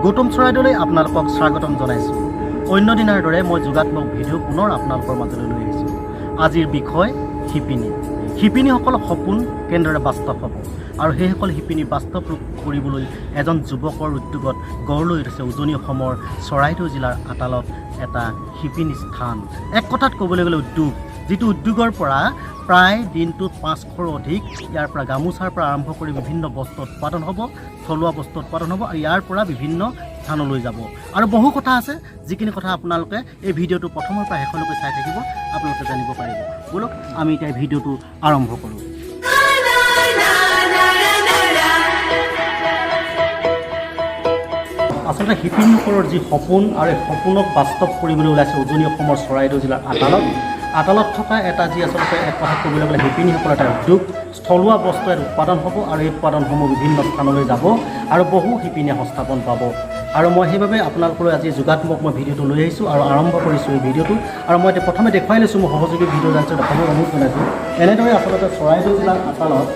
গৌতম চৰাইদেউলৈ আপোনালোকক স্বাগতম জনাইছোঁ। অন্য দিনাৰ দৰে মই যোগাত্মক ভিডিঅ' পুনৰ আপোনালোকৰ মাজলৈ লৈ আহিছোঁ। আজিৰ বিষয় শিপিনী। শিপিনীসকলৰ সপোন কেনেদৰে বাস্তৱ হ'ব আৰু সেইসকল শিপিনী বাস্তৱ ৰূপ কৰিবলৈ এজন যুৱকৰ উদ্যোগত গঢ় লৈ উঠিছে উজনি অসমৰ চৰাইদেউ জিলাৰ আতালত এটা শিপিনী স্থান। এক কথাত ক'বলৈ গ'লে উদ্যোগ, যিটো উদ্যোগৰ পৰা প্ৰায় দিনটোত 500ৰো অধিক ইয়াৰ পৰা গামোচাৰ পৰা আৰম্ভ কৰি বিভিন্ন বস্ত্ৰ উৎপাদন হ'ব, থলুৱা বস্ত্ৰ উৎপাদন হ'ব আৰু ইয়াৰ পৰা বিভিন্ন স্থানলৈ যাব। আৰু বহু কথা আছে, যিখিনি কথা আপোনালোকে এই ভিডিঅ'টো প্ৰথমৰ পৰা শেষলৈকে চাই থাকিব, আপোনালোকে জানিব পাৰিব। বলক আমি এতিয়া ভিডিঅ'টো আৰম্ভ কৰোঁ। আচলতে শিপিনীসকলৰ যি সপোন আৰু এই সপোনক বাস্তৱ কৰিবলৈ ওলাইছে উজনি অসমৰ চৰাইদেউ জিলাৰ আতালত থকা এটা যি আচলতে এক কথাত ক'বলৈ গ'লে শিপিনীসকলৰ এটা উদ্যোগ, থলুৱা বস্তু ইয়াত উৎপাদন হ'ব আৰু এই উৎপাদনসমূহ বিভিন্ন স্থানলৈ যাব আৰু বহু শিপিনীয়ে সংস্থাপন পাব। আৰু মই সেইবাবে আপোনালোকলৈ আজি যোগাত্মক মই ভিডিঅ'টো লৈ আহিছোঁ আৰু আৰম্ভ কৰিছোঁ এই ভিডিঅ'টো। আৰু মই এতিয়া প্ৰথমে দেখুৱাই লৈছোঁ, মোৰ সহযোগী ভিডিঅ' জানিছোঁ দেখাবলৈ অনুৰোধ জনাইছোঁ। এনেদৰে আচলতে চৰাইদেউ জিলাৰ আতালত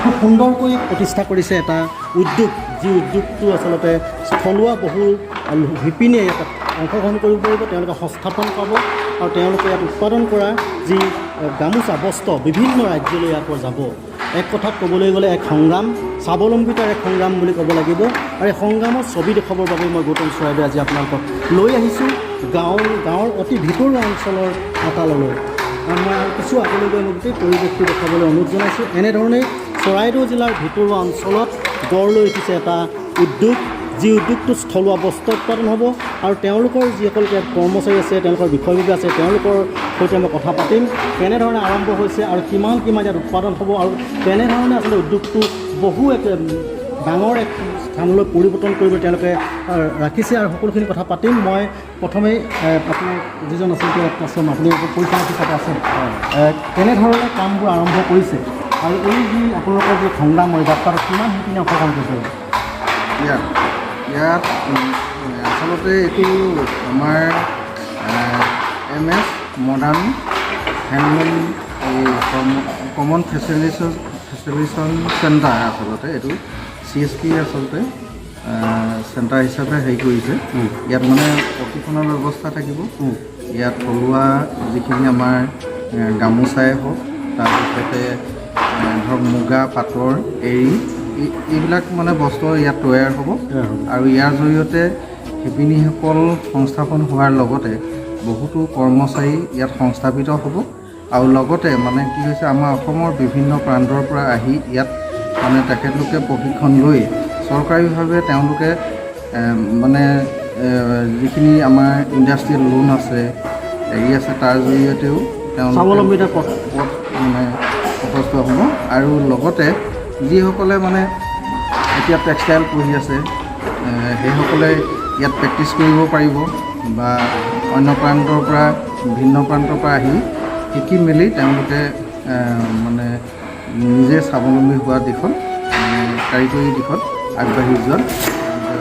খুব সুন্দৰকৈ প্ৰতিষ্ঠা কৰিছে এটা উদ্যোগ, যি উদ্যোগটো আচলতে থলুৱা বহু শিপিনীয়ে ইয়াত অংশগ্ৰহণ কৰিব পাৰিব, তেওঁলোকে সংস্থাপন পাব আৰু তেওঁলোকে ইয়াত উৎপাদন কৰা যি গামোচা বস্ত্ৰ বিভিন্ন ৰাজ্যলৈ ইয়াৰ পৰা যাব। এক কথাত ক'বলৈ গ'লে এক সংগ্ৰাম, স্বাৱলম্বিতাৰ এক সংগ্ৰাম বুলি ক'ব লাগিব। আৰু এই সংগ্ৰামৰ ছবি দেখুৱাবৰ বাবে মই গৌতম চৰাইদেউ আজি আপোনালোকক লৈ আহিছোঁ গাঁৱৰ অতি ভিতৰুৱা অঞ্চলৰ আতাললৈ। আৰু মই আৰু কিছু আগলৈ গৈ মই গোটেই পৰিৱেশটো দেখাবলৈ অনুৰোধ জনাইছোঁ। এনেধৰণেই চৰাইদেউ জিলাৰ ভিতৰুৱা অঞ্চলত গঢ় লৈ উঠিছে এটা উদ্যোগ, যি উদ্যোগটোত থলুৱা বস্ত্ৰ উৎপাদন হ'ব আৰু তেওঁলোকৰ যিসকল কৰ্মচাৰী আছে, তেওঁলোকৰ বিষয়ববীয়া আছে, তেওঁলোকৰ সৈতে মই কথা পাতিম, কেনেধৰণে আৰম্ভ হৈছে আৰু কিমান ইয়াত উৎপাদন হ'ব আৰু কেনেধৰণে আচলতে উদ্যোগটো বহু এক ডাঙৰ এক স্থানলৈ পৰিৱৰ্তন কৰিব তেওঁলোকে ৰাখিছে আৰু সকলোখিনি কথা পাতিম। মই প্ৰথমেই আপোনাৰ যিজন আচলতে আপুনি পৰিচালক হিচাপে আছে, কেনেধৰণে কামবোৰ আৰম্ভ কৰিছে আৰু এই যি আপোনালোকৰ যি সংগ্ৰামৰ যাত্ৰাত কিমান শিপিনী অংশগ্ৰহণ কৰিছে? ইয়াত আচলতে এইটো আমাৰ MS মডাৰ্ণ হেণ্ডলুম এই কমন ফেচিলিটেশ্যন চেণ্টাৰ, আচলতে এইটো CSP আচলতে চেণ্টাৰ হিচাপে হেৰি কৰিছে। ইয়াত মানে প্ৰশিক্ষণৰ ব্যৱস্থা থাকিব। ইয়াত থলুৱা যিখিনি আমাৰ গামোচাই হওক, তাৰপিছতে ধৰক মুগা, পাটৰ, এৰী, এইবিলাক মানে বস্তু ইয়াত তৈয়াৰ হ'ব আৰু ইয়াৰ জৰিয়তে শিপিনীসকল সংস্থাপন হোৱাৰ লগতে বহুতো কৰ্মচাৰী ইয়াত সংস্থাপিত হ'ব। আৰু লগতে মানে কি হৈছে, আমাৰ অসমৰ বিভিন্ন প্ৰান্তৰ পৰা আহি ইয়াত মানে তেখেতলোকে প্ৰশিক্ষণ লৈ চৰকাৰীভাৱে তেওঁলোকে মানে যিখিনি আমাৰ ইণ্ডাষ্ট্ৰিয়েল লোন আছে, হেৰি আছে, তাৰ জৰিয়তেও তেওঁলোকে পথ মানে প্ৰশস্ত হ'ব। আৰু লগতে যিসকলে মানে এতিয়া টেক্সটাইল পঢ়ি আছে, সেইসকলে ইয়াত প্ৰেক্টিছ কৰিব পাৰিব বা অন্য প্ৰান্তৰ পৰা ভিন্ন প্ৰান্তৰ পৰা আহি শিকি মেলি তেওঁলোকে মানে নিজে স্বাৱলম্বী হোৱা দিশত, কাৰিকৰী দিশত আগবাঢ়ি যোৱাত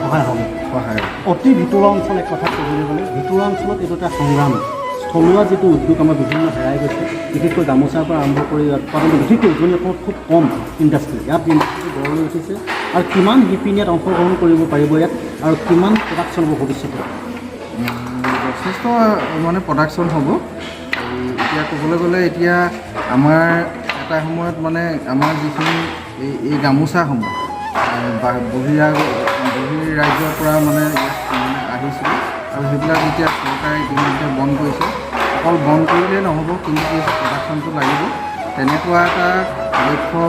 সহায় হ'ব। অতি ভিতৰুৱা অঞ্চল এক কথাত ক'বলৈ গ'লে ভিতৰুৱা অঞ্চলত এইটো এটা সংগ্ৰাম। থলুৱা যিটো উদ্যোগ আমাৰ বিভিন্ন হেৰাই গৈছে, বিশেষকৈ গামোচাৰ পৰা আৰম্ভ কৰি উৎপাদন, বিশেষকৈ উজনি অসমত খুব কম ইণ্ডাষ্ট্ৰি, ইয়াত ইণ্ডাষ্ট্ৰি গঢ় লৈ উঠিছে আৰু কিমান শিপিনী ইয়াত অংশগ্ৰহণ কৰিব পাৰিব ইয়াত আৰু কিমান প্ৰডাকশ্যন হ'ব ভৱিষ্যতে? যথেষ্ট মানে প্ৰডাকশ্যন হ'ব। এতিয়া ক'বলৈ গ'লে এতিয়া আমাৰ এটা সময়ত মানে আমাৰ যিখিনি এই গামোচাসমূহ বহিৰাজ্যৰ পৰা মানে আহিছিল আৰু সেইবিলাক এতিয়া চৰকাৰে ইতিমধ্যে বন্ধ কৰিছে। অকল বন্ধ কৰিলেই নহ'ব, কিন্তু প্ৰডাকশ্যনটো লাগিব। তেনেকুৱা এটা লক্ষ্য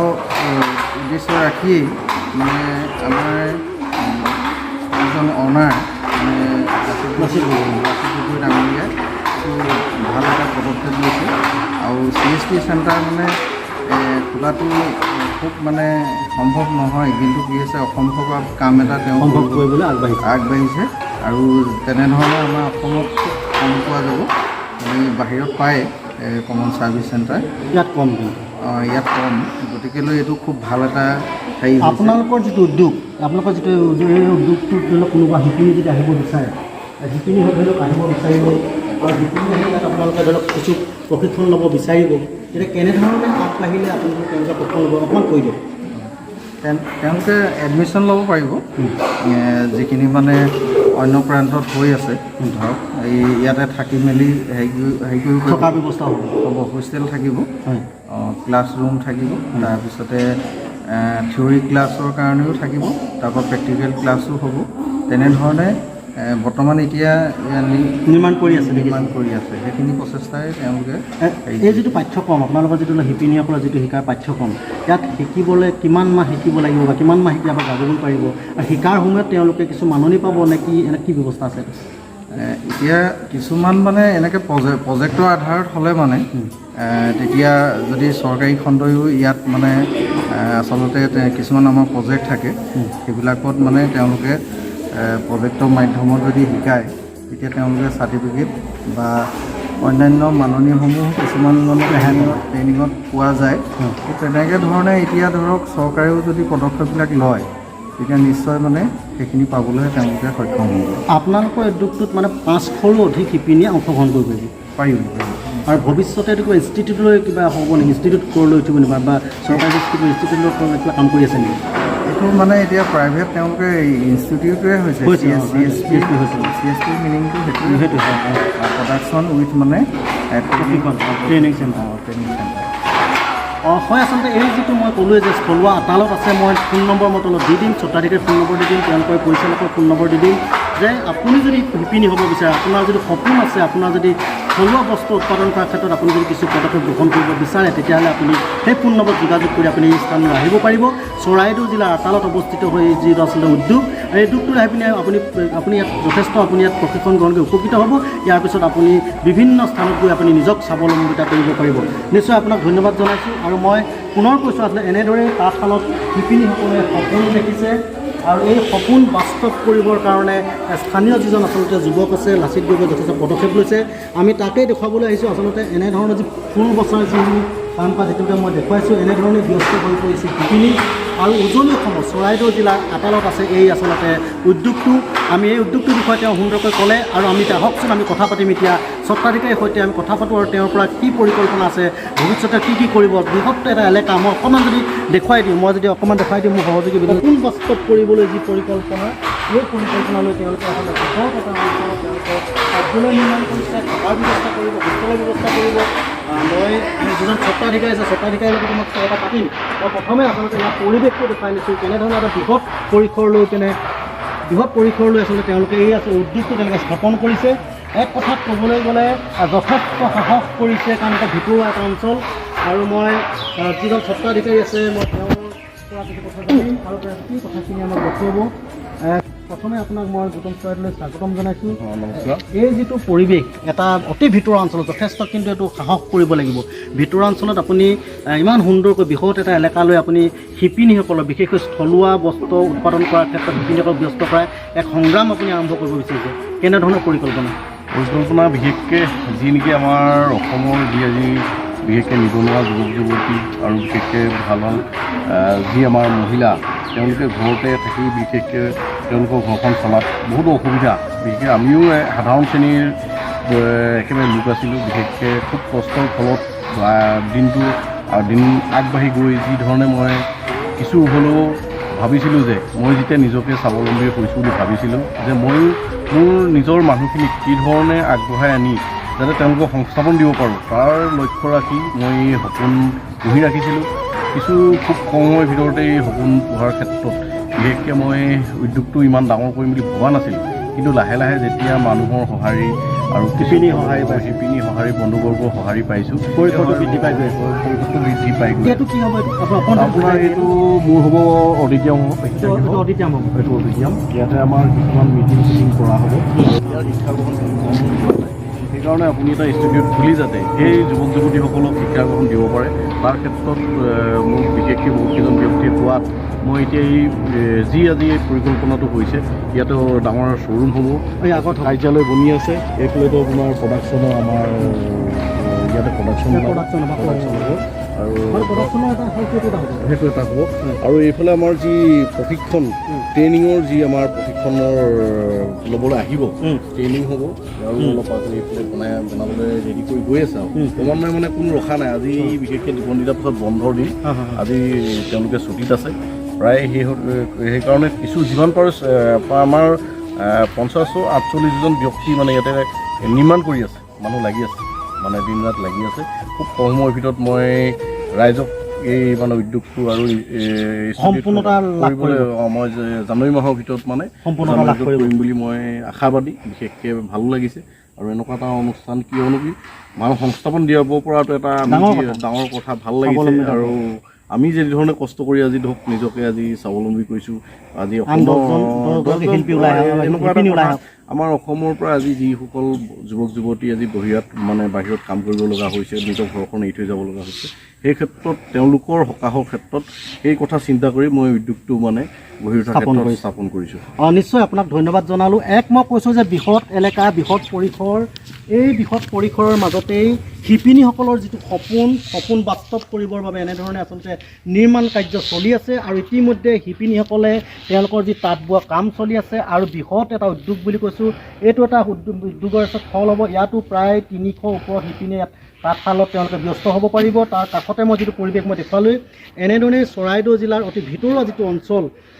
উদ্দেশ্য ৰাখিয়েই মানে আমাৰ যিজন অনাৰ মানে লাচিত গগৈ ডাঙৰীয়াই ভাল এটা পদক্ষেপ লৈছে। আৰু CSP চেণ্টাৰ মানে খোলাটো খুব মানে সম্ভৱ নহয়, কিন্তু কি হৈছে অসম্ভৱ কাম এটা তেওঁ সম্ভৱ কৰিবলৈ আগবাঢ়িছে। আৰু তেনেধৰণে আমাৰ অসমত খুব কম পোৱা যাব, আমি বাহিৰত পায় কমন ছাৰ্ভিচ চেণ্টাৰ, ইয়াত কম, কিন্তু ইয়াত কম। গতিকেলৈ এইটো খুব ভাল এটা হেৰি। আপোনালোকৰ যিটো উদ্যোগ, আপোনালোকৰ যিটো উদ্যোগটো ধৰি লওক কোনোবা শিপিনী যদি আহিব বিচাৰে, শিপিনী ধৰি লওক আহিব বিচাৰিব আৰু শিপিনী আহিলে আপোনালোকে ধৰি লওক কিছু প্ৰশিক্ষণ ল'ব বিচাৰিব, তেতিয়া কেনেধৰণে আগবাঢ়িলে আপোনালোকে তেওঁলোকে প্ৰশিক্ষণ ল'ব অকণমান কৈ দিয়ক। তেওঁলোকে এডমিশ্যন ল'ব পাৰিব যিখিনি মানে অন্য প্ৰান্তত হৈ আছে ধৰক এই ইয়াতে থাকি মেলি হেৰি কৰিব থকাৰ ব্যৱস্থা হ'ব হোষ্টেল থাকিব ক্লাছৰুম থাকিব তাৰপিছতে থিয়ৰী ক্লাছৰ কাৰণেও থাকিব তাৰপৰা প্ৰেক্টিকেল ক্লাছো হ'ব তেনেধৰণে বৰ্তমান এতিয়া নিৰ্মাণ কৰি আছে সেইখিনি প্ৰচেষ্টাই তেওঁলোকে এই যিটো পাঠ্যক্ৰম আপোনালোকৰ যিটো শিপিনীসকলৰ যিটো শিকাৰ পাঠ্যক্ৰম ইয়াত শিকিবলৈ কিমান মাহ শিকিব লাগিব বা কিমান মাহ শিকাব যাবলৈ পাৰিব আৰু শিকাৰ সময়ত তেওঁলোকে কিছু মাননি পাব নে কি এনে কি ব্যৱস্থা আছে এতিয়া কিছুমান মানে এনেকৈ প্ৰজেক্টৰ আধাৰত হ'লে মানে তেতিয়া যদি চৰকাৰী খণ্ডয়ো ইয়াত মানে আচলতে কিছুমান আমাৰ প্ৰজেক্ট থাকে সেইবিলাকত মানে তেওঁলোকে প্ৰজেক্টৰ মাধ্যমত যদি শিকায় তেতিয়া তেওঁলোকে চাৰ্টিফিকেট বা অন্যান্য মাননিসমূহ কিছুমান মানে ট্ৰেইনিঙত পোৱা যায় তেনেকৈ ধৰণে এতিয়া ধৰক চৰকাৰেও যদি পদক্ষেপবিলাক লয় তেতিয়া নিশ্চয় মানে সেইখিনি পাবলৈ তেওঁলোকে সক্ষম হ'ব আপোনালোকৰ উদ্যোগটোত মানে 500ৰো অধিক শিপিনীয়ে অংশগ্ৰহণ কৰিব পাৰিব আৰু ভৱিষ্যতে এইটো কিবা ইনষ্টিটিউটলৈ কিবা হ'ব নেকি ইনষ্টিটিউট লৈ উঠিব নেকি বা চৰকাৰী ইনষ্টিটিউটৰ কিবা কাম কৰি আছে নেকি এইটো মানে এতিয়া প্ৰাইভেট তেওঁলোকে ইনষ্টিটিউটে হৈছে CSP মিনিংটো সেইটো প্ৰডাকশ্যন উইথ মানে ট্ৰেইনিং চেণ্টাৰ হয় আচলতে এই যিটো মই ক'লোৱে যে থলুৱা আদালত আছে মই ফোন নম্বৰ মই তলত দি দিম স্বত্বাধিকাৰী ফোন নম্বৰ দি দিম তেওঁলোকৰ পৰিচালকৰ ফোন নম্বৰ দি দিম যে আপুনি যদি শিপিনী হ'ব বিচাৰে আপোনাৰ যদি সপোন আছে আপোনাৰ যদি থলুৱা বস্তু উৎপাদন কৰাৰ ক্ষেত্ৰত আপুনি যদি কিছু পদক্ষেপ গ্ৰহণ কৰিব বিচাৰে তেতিয়াহ'লে আপুনি সেই ফোন নম্বৰত যোগাযোগ কৰি আপুনি এই স্থানলৈ আহিব পাৰিব চৰাইদেউ জিলাৰ আটালত অৱস্থিত হৈ যিটো আচলতে উদ্যোগ এই উদ্যোগটোত আহি পিনে আপুনি ইয়াত যথেষ্ট আপুনি ইয়াত প্ৰশিক্ষণ গ্ৰহণ কৰি উপকৃত হ'ব ইয়াৰ পিছত আপুনি বিভিন্ন স্থানত গৈ আপুনি নিজক স্বাৱলম্বিতা কৰিব পাৰিব নিশ্চয় আপোনাক ধন্যবাদ জনাইছোঁ আৰু মই পুনৰ কৈছোঁ আচলতে এনেদৰে তাঁতশালত শিপিনীসকলে সপোন দেখিছে আৰু এই সপোন বাস্তৱ কৰিবৰ কাৰণে স্থানীয় যিজন আচলতে যুৱক আছে লাচিত গগৈয়ে যথেষ্ট পদক্ষেপ লৈছে আমি তাকেই দেখুৱাবলৈ আহিছোঁ আচলতে এনেধৰণৰ যি ফুল বছৰ যিবোৰ কাম কাজ সেইটোকে মই দেখুৱাইছোঁ এনেধৰণে ব্যস্ত হৈ পৰিছে শিপিনী আৰু উজনি অসমৰ চৰাইদেউ জিলাৰ আদালত আছে এই আচলতে উদ্যোগটো আমি এই উদ্যোগটোৰ বিষয়ে তেওঁ সুন্দৰকৈ ক'লে আৰু আমি আহকচোন আমি কথা পাতিম এতিয়া স্বত্বাধিকাৰীৰ সৈতে আমি কথা পাতোঁ আৰু তেওঁৰ পৰা কি পৰিকল্পনা আছে ভৱিষ্যতে কি কৰিব বৃহৎ এটা এলেকা মই অকণমান যদি দেখুৱাই দিওঁ মই যদি অকণমান দেখুৱাই দিওঁ মোৰ সহযোগী নতুন বাস্তৱ কৰিবলৈ যি পৰিকল্পনা এই পৰিকল্পনালৈ তেওঁলোকে আচলতে বৃহৎ এটা অঞ্চলত তেওঁলোকে কাৰ্যালয় নিৰ্মাণ কৰিছে থকাৰ ব্যৱস্থা কৰিব হোষ্টেলৰ ব্যৱস্থা কৰিব মই যিজন স্বত্বাধিকাৰী আছে স্বত্বাধিকাৰীৰ লগত মই এটা পাতিম মই প্ৰথমে আচলতে ইয়াৰ পৰিৱেশটো দেখুৱাই দিছোঁ কেনেধৰণে এটা বৃহৎ পৰিসৰলৈ আচলতে তেওঁলোকে এই আছে উদ্যোগটো তেওঁলোকে স্থাপন কৰিছে এক কথাত ক'বলৈ গ'লে যথেষ্ট সাহস কৰিছে কাৰণ এটা ভিতৰুৱা এটা অঞ্চল আৰু মই যিজন স্বত্বাধিকাৰী আছে মই তেওঁৰ পৰা কিছু কথা জানিম আৰু তেওঁ কি কথাখিনি আমাক দেখুৱাব প্ৰথমে আপোনাক মই গৌতম চৰাইদেউলৈ স্বাগতম জনাইছোঁ এই যিটো পৰিৱেশ এটা অতি ভিতৰুৱা অঞ্চলত যথেষ্ট কিন্তু এইটো সাহস কৰিব লাগিব ভিতৰুৱা অঞ্চলত আপুনি ইমান সুন্দৰকৈ বৃহৎ এটা এলেকালৈ আপুনি শিপিনীসকলৰ বিশেষকৈ থলুৱা বস্ত্ৰ উৎপাদন কৰাৰ ক্ষেত্ৰত শিপিনীসকলক ব্যস্ত কৰাৰ এক সংগ্ৰাম আপুনি আৰম্ভ কৰিব বিচাৰিছে কেনেধৰণৰ পৰিকল্পনা বিশেষকৈ যি নেকি আমাৰ অসমৰ আজি বিশেষকৈ নিবনুৱা যুৱক যুৱতী আৰু বিশেষকৈ ভাল যি আমাৰ মহিলা তেওঁলোকে ঘৰতে থাকি বিশেষকৈ তেওঁলোকৰ ঘৰখন চলাত বহুত অসুবিধা বিশেষকৈ আমিও সাধাৰণ শ্ৰেণীৰ একেবাৰে লোক আছিলোঁ বিশেষকৈ খুব কষ্টৰ ফলত দিনটো আৰু দিন আগবাঢ়ি গৈ যি ধৰণে মই কিছু হ'লেও ভাবিছিলোঁ যে মই যেতিয়া নিজকে স্বাৱলম্বী হৈছোঁ বুলি ভাবিছিলোঁ যে ময়ো মোৰ নিজৰ মানুহখিনিক কি ধৰণে আগবঢ়াই আনি যাতে তেওঁলোকক সংস্থাপন দিব পাৰোঁ তাৰ লক্ষ্য ৰাখি মই সপোন পুহি ৰাখিছিলোঁ কিছু খুব কম সময়ৰ ভিতৰতে এই সপোন পোহাৰ ক্ষেত্ৰত বিশেষকৈ মই উদ্যোগটো ইমান ডাঙৰ কৰিম বুলি ভবা নাছিলোঁ কিন্তু লাহে লাহে যেতিয়া মানুহৰ সঁহাৰি আৰু শিপিনী সঁহাৰি বন্ধুবৰ্গৰ সঁহাৰি পাইছোঁ পৰিসৰটো বৃদ্ধি পাই গৈ আছে আপোনাৰ এইটো মোৰ হ'ব অডিটিয়াম ইয়াতে আমাৰ কিছুমান মিটিং কৰা হ'ব ইয়াৰ শিক্ষা গ্ৰহণ সেইকাৰণে আপুনি এটা ইনষ্টিটিউট খুলি যাতে সেই যুৱক যুৱতীসকলক শিক্ষা গ্ৰহণ দিব পাৰে তাৰ ক্ষেত্ৰত মোক বিশেষকৈ বহুতকেইজন ব্যক্তিয়ে কোৱাত মই এতিয়া এই আজি এই পৰিকল্পনাটো হৈছে ইয়াতে ডাঙৰ শ্ব'ৰুম হ'ব এই আগত কাৰ্যালয় বনি আছে এইফালেতো আপোনাৰ প্ৰডাকশ্যনৰ আমাৰ ইয়াতে প্ৰডাকশ্যন হ'ব আৰু সেইটো এটা হ'ব আৰু এইফালে আমাৰ যি প্ৰশিক্ষণ ট্ৰেইনিঙৰ যি আমাৰ প্ৰশিক্ষণৰ ল'বলৈ আহিব ট্ৰেইনিং হ'ব আৰু অলপ আপুনি এইফালে বনাবলৈ ৰেডি কৰি গৈ আছে আৰু ক্ৰমান্বয়ে মানে কোনো ৰখা নাই আজি বিশেষকৈ নিবন্ধিতাৰ পিছত বন্ধৰ দিন আজি তেওঁলোকে ছুটীত আছে প্ৰায় সেইকাৰণে কিছু যিমান পাৰোঁ আমাৰ 50-48জন ব্যক্তি মানে ইয়াতে নিৰ্মাণ কৰি আছে, মানুহ লাগি আছে, মানে দিন ৰাত লাগি আছে। খুব কম সময়ৰ ভিতৰত মই ৰাইজক এই মানে উদ্যোগটো আৰু সম্পূৰ্ণতা লাভ কৰিবলৈ মই জানুৱাৰী মাহৰ ভিতৰত মানে সম্পূৰ্ণতা লাভ কৰিম বুলি মই আশাবাদী। বিশেষকৈ ভালো লাগিছে আৰু এনেকুৱা এটা অনুষ্ঠান কিয়নো কি মানুহ সংস্থাপন দিয়াব পৰাটো এটা ডাঙৰ কথা, ভাল লাগিছে। আৰু আমি যেনেধৰণে কষ্ট কৰি আজি ধৰক নিজকে আজি স্বাৱলম্বী কৰিছোঁ, আজি এনেকুৱা আমাৰ অসমৰ পৰা আজি যিসকল যুৱক যুৱতী আজি বাহিৰত কাম কৰিব লগা হৈছে, নিজৰ ঘৰখন এৰি থৈ যাব লগা হৈছে, সেই ক্ষেত্ৰত তেওঁলোকৰ সকাহৰ ক্ষেত্ৰত সেই কথা চিন্তা কৰি মই উদ্যোগটো মানে গঢ়ি উঠাৰ ক্ষেত্ৰত স্থাপন কৰিছোঁ। নিশ্চয় আপোনাক ধন্যবাদ জনালোঁ। মই কৈছোঁ যে বৃহৎ এলেকা, বৃহৎ পৰিসৰ, এই বৃহৎ পৰিসৰৰ মাজতেই শিপিনীসকলৰ যিটো সপোন বাস্তৱ কৰিবৰ বাবে এনেধৰণে আচলতে নিৰ্মাণ কাৰ্য চলি আছে। আৰু ইতিমধ্যে শিপিনীসকলে তেওঁলোকৰ যি তাঁত বোৱা কাম চলি আছে আৰু বৃহৎ এটা উদ্যোগ বুলি কৈছোঁ, এইটো এটা উদ্যোগৰ ফল হ'ব। ইয়াতো প্ৰায় 300 ওপৰত শিপিনী ইয়াত তাঁতশালত তেওঁলোকে ব্যস্ত হ'ব পাৰিব। তাৰ কাষতে মই যিটো পৰিৱেশ মই দেখুৱালোঁ, এনেধৰণে চৰাইদেউ জিলাৰ অতি ভিতৰুৱা যিটো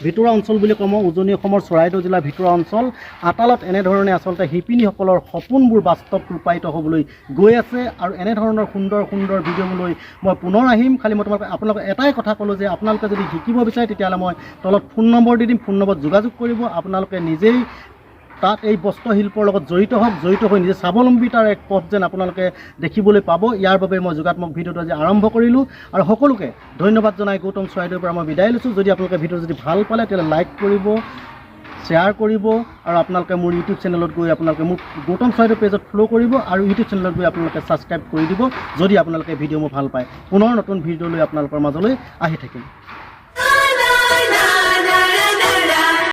ভিতৰুৱা অঞ্চল বুলি কওঁ মই, উজনি অসমৰ চৰাইদেউ জিলাৰ ভিতৰুৱা অঞ্চল আতালত এনেধৰণে আচলতে শিপিনীসকলৰ সপোনবোৰ বাস্তৱ ৰূপায়িত হ'বলৈ গৈ আছে। আৰু এনেধৰণৰ সুন্দৰ সুন্দৰ ভিডিঅ'লৈ মই পুনৰ আহিম। খালি মই আপোনালোকক এটাই কথা ক'লোঁ যে আপোনালোকে যদি শিকিব বিচাৰে তেতিয়াহ'লে মই তলত ফোন নম্বৰ দি দিম, ফোন নম্বৰত যোগাযোগ কৰিব। আপোনালোকে নিজেই তাত এই বস্ত্ৰশিল্পৰ লগত জড়িত হৈ নিজে স্বাৱলম্বিতাৰ এক পথ যেন আপোনালোকে দেখিবলৈ পাব। ইয়াৰ বাবে মই যোগাত্মক ভিডিঅ'টো আজি আৰম্ভ কৰিলোঁ। আৰু সকলোকে ধন্যবাদ জনাই গৌতম চৰাইদেউৰ পৰা মই বিদায় লৈছোঁ। যদি আপোনালোকে ভিডিঅ' যদি ভাল পালে তেতিয়াহ'লে লাইক কৰিব, শ্বেয়াৰ কৰিব, আৰু আপোনালোকে মোৰ ইউটিউব চেনেলত গৈ আপোনালোকে মোক গৌতম চৰাইদেউ পেজত ফ'ল' কৰিব, আৰু ইউটিউব চেনেলত গৈ আপোনালোকে ছাবস্ক্ৰাইব কৰি দিব যদি আপোনালোকে ভিডিঅ' মোৰ ভাল পায়। পুনৰ নতুন ভিডিঅ' লৈ আপোনালোকৰ মাজলৈ আহি থাকিম।